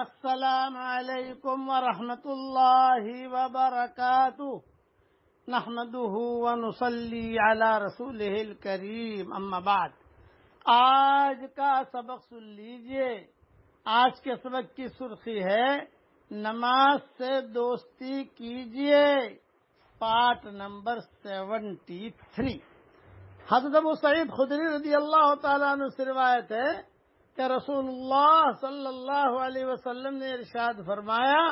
السلام علیکم ورحمۃ اللہ وبرکاتہ نحمده ونصلی علی رسولہ الکریم اما بعد۔ آج کا سبق سن لیجئے۔ آج کے سبق کی سرخی ہے نماز سے دوستی کیجئے، پارٹ نمبر 73۔ حضرت ابو سعید خدری رضی اللہ تعالیٰ عنہ سے روایت ہے کہ رسول اللہ صلی اللہ علیہ وسلم نے ارشاد فرمایا،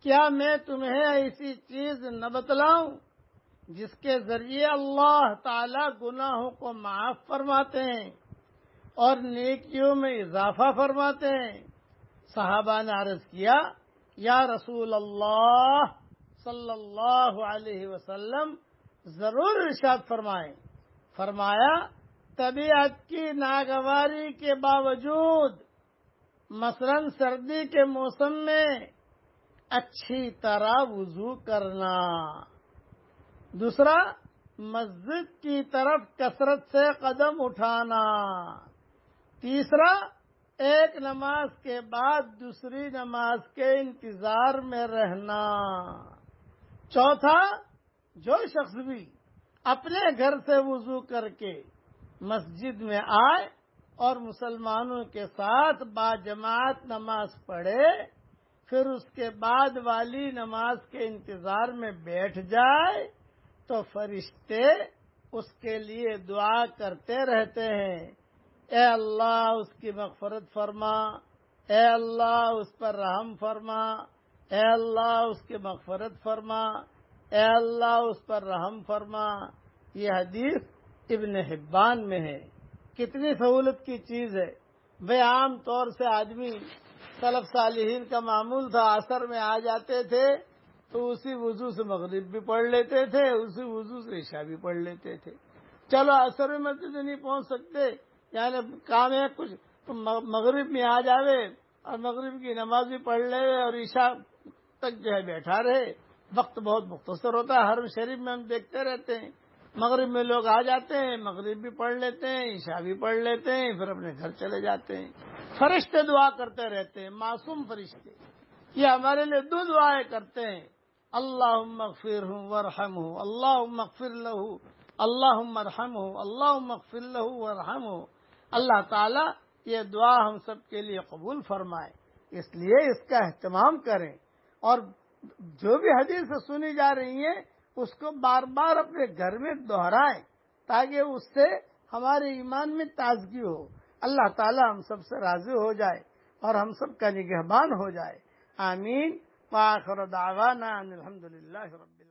کیا میں تمہیں ایسی چیز نہ بتلاؤں جس کے ذریعے اللہ تعالی گناہوں کو معاف فرماتے ہیں اور نیکیوں میں اضافہ فرماتے ہیں؟ صحابہ نے عرض کیا، یا رسول اللہ صلی اللہ علیہ وسلم ضرور ارشاد فرمائیں۔ فرمایا، طبیعت کی ناگواری کے باوجود مثلاً سردی کے موسم میں اچھی طرح وضو کرنا۔ دوسرا، مسجد کی طرف کثرت سے قدم اٹھانا۔ تیسرا، ایک نماز کے بعد دوسری نماز کے انتظار میں رہنا۔ چوتھا، جو شخص بھی اپنے گھر سے وضو کر کے مسجد میں آئے اور مسلمانوں کے ساتھ باجماعت نماز پڑھے، پھر اس کے بعد والی نماز کے انتظار میں بیٹھ جائے تو فرشتے اس کے لیے دعا کرتے رہتے ہیں، اے اللہ اس کی مغفرت فرما، اے اللہ اس پر رحم فرما، اے اللہ اس کی مغفرت فرما، اے اللہ اس پر رحم فرما۔ یہ حدیث ابن حبان میں ہے۔ کتنی سہولت کی چیز ہے بھئی۔ عام طور سے آدمی سلف صالحین کا معمول تھا، عصر میں آ جاتے تھے تو اسی وضو سے مغرب بھی پڑھ لیتے تھے، اسی وضو سے عشاء بھی پڑھ لیتے تھے۔ چلو عصر میں مسجد نہیں پہنچ سکتے، یعنی کام ہے کچھ، تو مغرب میں آ جاوے اور مغرب کی نماز بھی پڑھ لے اور عشاء تک جو ہے بیٹھا رہے۔ وقت بہت مختصر ہوتا ہے، حرم شریف میں ہم دیکھتے رہتے ہیں، مغرب میں لوگ آ جاتے ہیں، مغرب بھی پڑھ لیتے ہیں، عشاء بھی پڑھ لیتے ہیں، پھر اپنے گھر چلے جاتے ہیں۔ فرشتے دعا کرتے رہتے ہیں، معصوم فرشتے، یہ ہمارے لیے دو دعائیں کرتے ہیں، اللہم اغفرہ وارحمہ، اللہم اغفر لہ، اللہم ارحمہ، اللہم اغفر لہ وارحمہ۔ اللہ تعالیٰ یہ دعا ہم سب کے لیے قبول فرمائے، اس لیے اس کا اہتمام کریں، اور جو بھی حدیث سنی جا رہی ہیں اس کو بار بار اپنے گھر میں دہرائیں تاکہ اس سے ہمارے ایمان میں تازگی ہو۔ اللہ تعالی ہم سب سے راضی ہو جائے اور ہم سب کا نگہبان ہو جائے۔ آمین۔ وآخر دعوانا ان الحمدللہ رب العالمین۔